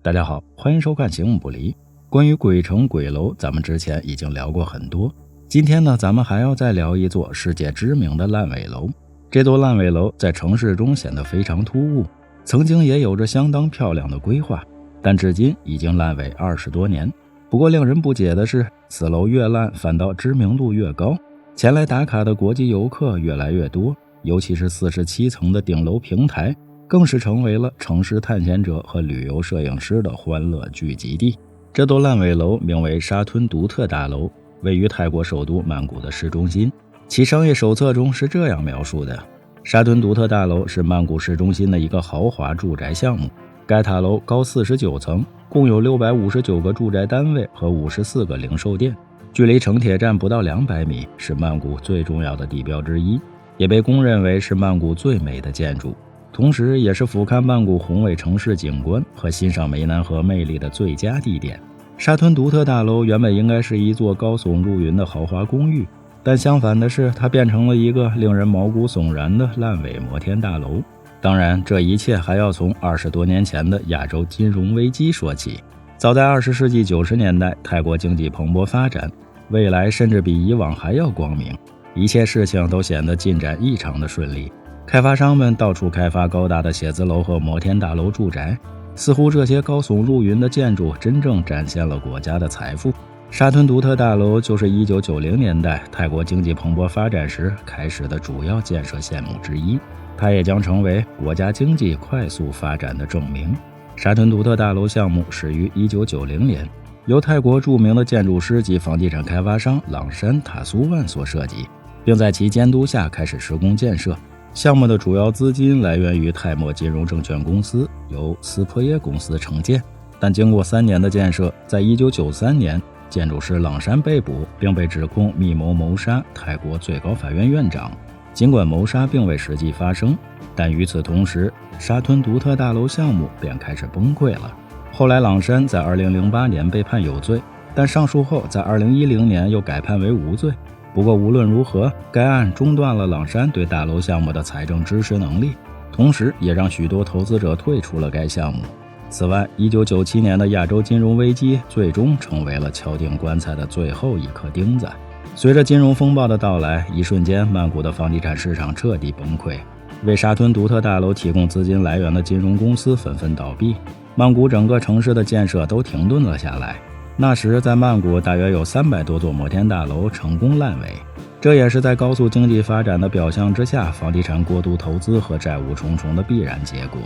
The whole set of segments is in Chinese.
大家好，欢迎收看行木不离。关于鬼城鬼楼，咱们之前已经聊过很多。今天呢，咱们还要再聊一座世界知名的烂尾楼。这座烂尾楼在城市中显得非常突兀，曾经也有着相当漂亮的规划，但至今已经烂尾20多年。不过令人不解的是，此楼越烂反倒知名度越高，前来打卡的国际游客越来越多，尤其是47层的顶楼平台更是成为了城市探险者和旅游摄影师的欢乐聚集地。这座烂尾楼名为沙吞独特大楼，位于泰国首都曼谷的市中心。其商业手册中是这样描述的：沙吞独特大楼是曼谷市中心的一个豪华住宅项目，该塔楼高49层，共有659个住宅单位和54个零售店，距离城铁站不到200米，是曼谷最重要的地标之一，也被公认为是曼谷最美的建筑，同时也是俯瞰曼谷宏伟城市景观和欣赏湄南河魅力的最佳地点。沙吞独特大楼原本应该是一座高耸入云的豪华公寓，但相反的是，它变成了一个令人毛骨悚然的烂尾摩天大楼。当然，这一切还要从20多年前的亚洲金融危机说起。早在20世纪90年代，泰国经济蓬勃发展，未来甚至比以往还要光明，一切事情都显得进展异常的顺利。开发商们到处开发高大的写字楼和摩天大楼住宅，似乎这些高耸入云的建筑真正展现了国家的财富。沙吞独特大楼就是1990年代泰国经济蓬勃发展时开始的主要建设项目之一，它也将成为国家经济快速发展的证明。沙吞独特大楼项目始于1990年，由泰国著名的建筑师及房地产开发商朗山塔苏万所设计，并在其监督下开始施工建设。项目的主要资金来源于泰墨金融证券公司，由斯珀耶公司承建。但经过3年的建设，在1993年，建筑师朗山被捕，并被指控密谋谋杀泰国最高法院院长。尽管谋杀并未实际发生，但与此同时，沙吞独特大楼项目便开始崩溃了。后来朗山在2008年被判有罪，但上诉后在2010年又改判为无罪。不过无论如何，该案中断了朗山对大楼项目的财政支持能力，同时也让许多投资者退出了该项目。此外，1997年的亚洲金融危机最终成为了敲定棺材的最后一颗钉子。随着金融风暴的到来，一瞬间曼谷的房地产市场彻底崩溃，为沙吞独特大楼提供资金来源的金融公司纷纷倒闭，曼谷整个城市的建设都停顿了下来。那时在曼谷大约有300多座摩天大楼成功烂尾，这也是在高速经济发展的表象之下，房地产过度投资和债务重重的必然结果。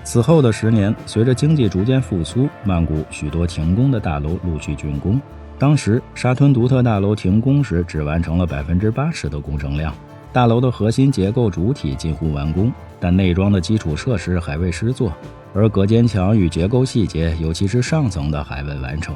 此后的10年，随着经济逐渐复苏，曼谷许多停工的大楼陆续竣工。当时沙吞独特大楼停工时只完成了80%的工程量，大楼的核心结构主体近乎完工，但内装的基础设施还未施作，而隔间墙与结构细节，尤其是上层的还未完成。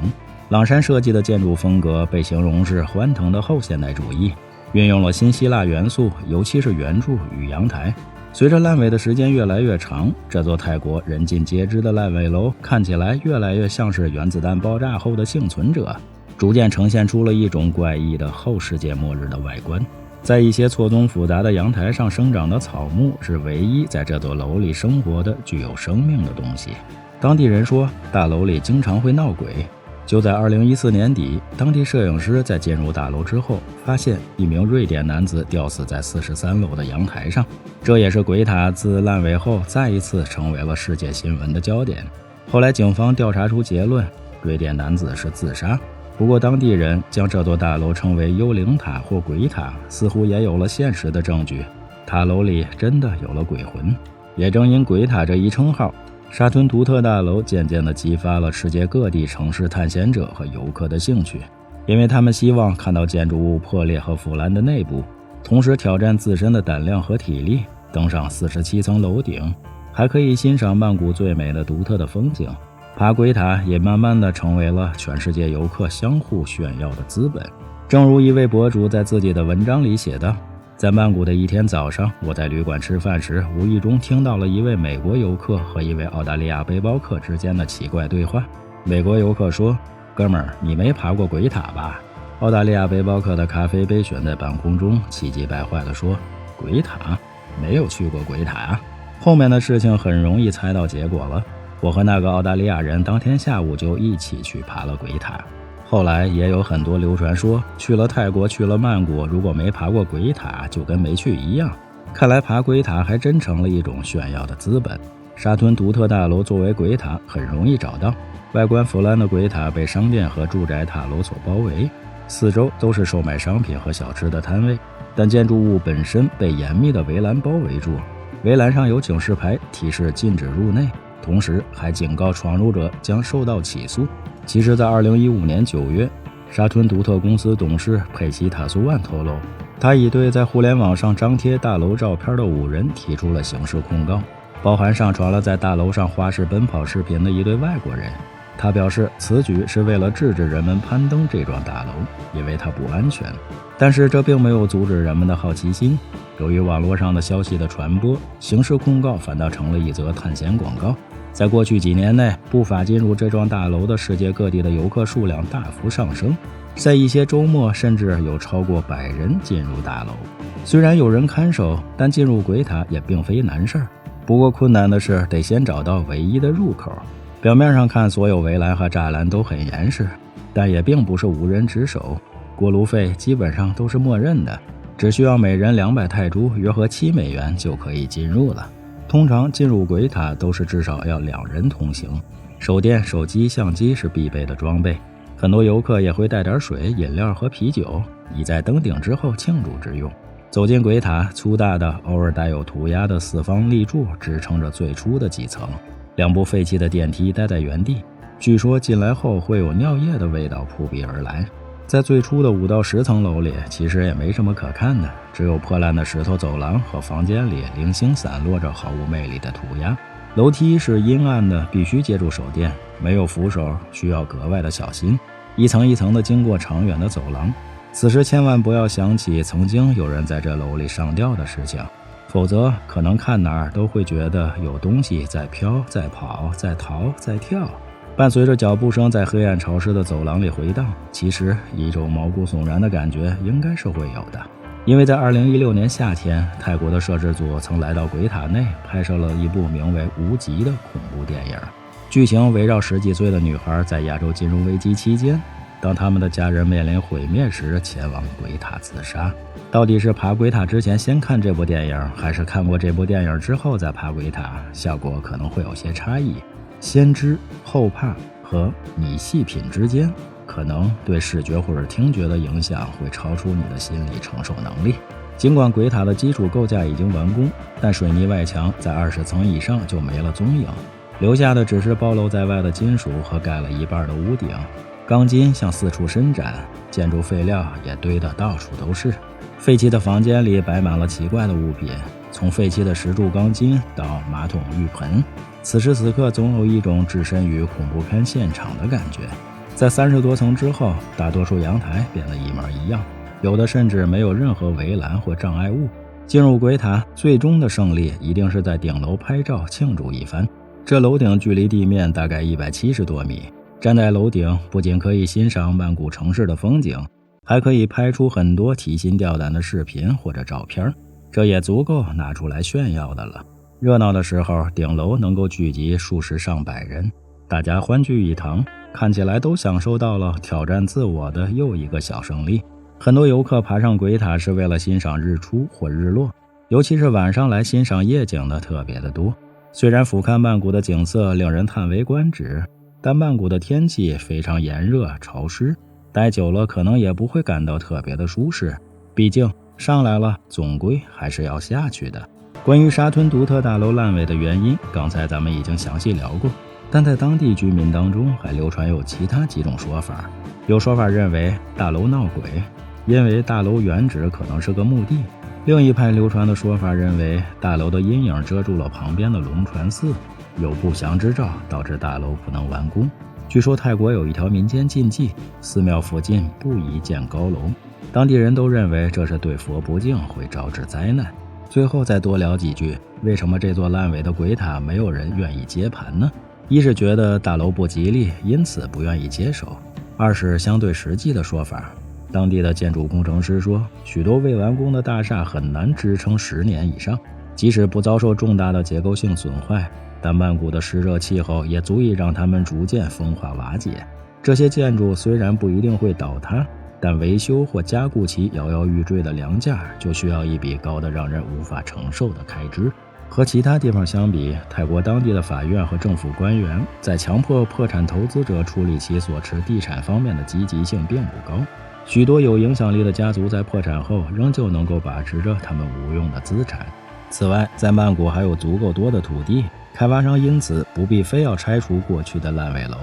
朗山设计的建筑风格被形容是欢腾的后现代主义，运用了新希腊元素，尤其是圆柱与阳台。随着烂尾的时间越来越长，这座泰国人尽皆知的烂尾楼看起来越来越像是原子弹爆炸后的幸存者，逐渐呈现出了一种怪异的后世界末日的外观。在一些错综复杂的阳台上生长的草木是唯一在这座楼里生活的具有生命的东西。当地人说，大楼里经常会闹鬼。就在2014年底，当地摄影师在进入大楼之后，发现一名瑞典男子吊死在43楼的阳台上，这也是鬼塔自烂尾后再一次成为了世界新闻的焦点。后来警方调查出结论，瑞典男子是自杀。不过当地人将这座大楼称为幽灵塔或鬼塔，似乎也有了现实的证据，塔楼里真的有了鬼魂。也正因鬼塔这一称号，沙吞独特大楼渐渐地激发了世界各地城市探险者和游客的兴趣，因为他们希望看到建筑物破裂和腐烂的内部，同时挑战自身的胆量和体力，登上47层楼顶，还可以欣赏曼谷最美的独特的风景。爬鬼塔也慢慢地成为了全世界游客相互炫耀的资本。正如一位博主在自己的文章里写道，在曼谷的一天早上，我在旅馆吃饭时，无意中听到了一位美国游客和一位澳大利亚背包客之间的奇怪对话。美国游客说：“哥们儿，你没爬过鬼塔吧？”澳大利亚背包客的咖啡杯悬在半空中，气急败坏地说：“鬼塔？没有去过鬼塔啊！”后面的事情很容易猜到结果了。我和那个澳大利亚人当天下午就一起去爬了鬼塔。后来也有很多流传说，去了泰国，去了曼谷，如果没爬过鬼塔，就跟没去一样。看来爬鬼塔还真成了一种炫耀的资本。沙吞独特大楼作为鬼塔很容易找到，外观腐烂的鬼塔被商店和住宅塔楼所包围，四周都是售卖商品和小吃的摊位，但建筑物本身被严密的围栏包围住，围栏上有警示牌提示禁止入内，同时还警告闯入者将受到起诉。其实在2015年9月，沙吞独特公司董事佩奇塔苏万透露，他已对在互联网上张贴大楼照片的5人提出了刑事控告，包含上传了在大楼上花式奔跑视频的一对外国人。他表示此举是为了制止人们攀登这幢大楼，因为它不安全。但是这并没有阻止人们的好奇心。由于网络上的消息的传播，刑事控告反倒成了一则探险广告。在过去几年内，不法进入这幢大楼的世界各地的游客数量大幅上升，在一些周末甚至有超过100人进入大楼。虽然有人看守，但进入鬼塔也并非难事儿。不过困难的是得先找到唯一的入口。表面上看，所有围栏和栅栏都很严实，但也并不是无人值守。过路费基本上都是默认的，只需要每人200泰铢，约合7美元就可以进入了。通常进入鬼塔都是至少要2人同行，手电、手机、相机是必备的装备。很多游客也会带点水、饮料和啤酒，以在登顶之后庆祝之用。走进鬼塔，粗大的偶尔带有涂鸦的4方立柱支撑着最初的几层，2部废弃的电梯待在原地，据说进来后会有尿液的味道扑鼻而来。在最初的5到10层楼里，其实也没什么可看的，只有破烂的石头走廊和房间里零星散落着毫无魅力的涂鸦。楼梯是阴暗的，必须借助手电，没有扶手，需要格外的小心，一层一层的经过长远的走廊。此时千万不要想起曾经有人在这楼里上吊的事情，否则可能看哪儿都会觉得有东西在飘，在跑，在逃，在跳。伴随着脚步声在黑暗潮湿的走廊里回荡，其实一种毛骨悚然的感觉应该是会有的。因为在2016年夏天，泰国的摄制组曾来到鬼塔内拍摄了一部名为《无极》的恐怖电影，剧情围绕10几岁的女孩在亚洲金融危机期间，当他们的家人面临毁灭时前往鬼塔自杀。到底是爬鬼塔之前先看这部电影，还是看过这部电影之后再爬鬼塔，效果可能会有些差异。先知、后怕和你细品之间，可能对视觉或者听觉的影响会超出你的心理承受能力。尽管鬼塔的基础构架已经完工，但水泥外墙在20层以上就没了踪影，留下的只是暴露在外的金属和盖了一半的屋顶，钢筋向四处伸展，建筑废料也堆得到处都是。废弃的房间里摆满了奇怪的物品，从废弃的石柱钢筋到马桶浴盆，此时此刻总有一种置身于恐怖片现场的感觉。在30多层之后，大多数阳台变得一模一样，有的甚至没有任何围栏或障碍物。进入鬼塔，最终的胜利一定是在顶楼拍照庆祝一番。这楼顶距离地面大概170多米，站在楼顶不仅可以欣赏曼谷城市的风景，还可以拍出很多提心吊胆的视频或者照片，这也足够拿出来炫耀的了。热闹的时候，顶楼能够聚集数十上百人，大家欢聚一堂，看起来都享受到了挑战自我的又一个小胜利。很多游客爬上鬼塔是为了欣赏日出或日落，尤其是晚上来欣赏夜景的特别的多。虽然俯瞰曼谷的景色令人叹为观止，但曼谷的天气非常炎热潮湿，待久了可能也不会感到特别的舒适，毕竟上来了总归还是要下去的。关于沙吞独特大楼烂尾的原因，刚才咱们已经详细聊过，但在当地居民当中还流传有其他几种说法。有说法认为大楼闹鬼，因为大楼原址可能是个墓地。另一派流传的说法认为大楼的阴影遮住了旁边的龙船寺，有不祥之兆导致大楼不能完工。据说泰国有一条民间禁忌，寺庙附近不宜建高楼，当地人都认为这是对佛不敬，会招致灾难。最后再多聊几句，为什么这座烂尾的鬼塔没有人愿意接盘呢？一是觉得大楼不吉利，因此不愿意接手；二是相对实际的说法，当地的建筑工程师说，许多未完工的大厦很难支撑10年以上，即使不遭受重大的结构性损坏，但曼谷的湿热气候也足以让它们逐渐风化瓦解。这些建筑虽然不一定会倒塌，但维修或加固其摇摇欲坠的梁架就需要一笔高得让人无法承受的开支。和其他地方相比，泰国当地的法院和政府官员在强迫破产投资者处理其所持地产方面的积极性并不高。许多有影响力的家族在破产后仍旧能够把持着他们无用的资产。此外，在曼谷还有足够多的土地，开发商因此不必非要拆除过去的烂尾楼，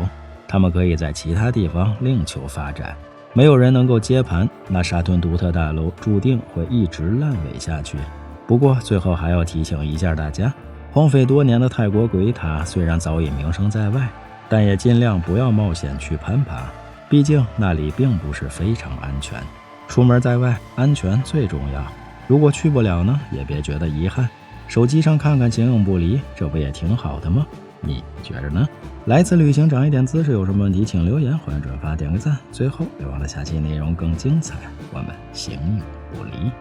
他们可以在其他地方另求发展。没有人能够接盘，那沙屯独特大楼注定会一直烂尾下去。不过最后还要提醒一下大家，荒废多年的泰国鬼塔虽然早已名声在外，但也尽量不要冒险去攀爬，毕竟那里并不是非常安全。出门在外，安全最重要。如果去不了呢，也别觉得遗憾，手机上看看形影不离，这不也挺好的吗？你觉着呢？来次旅行长一点姿势，有什么问题请留言，欢迎转发点个赞。最后别忘了下期内容更精彩，我们形影不离。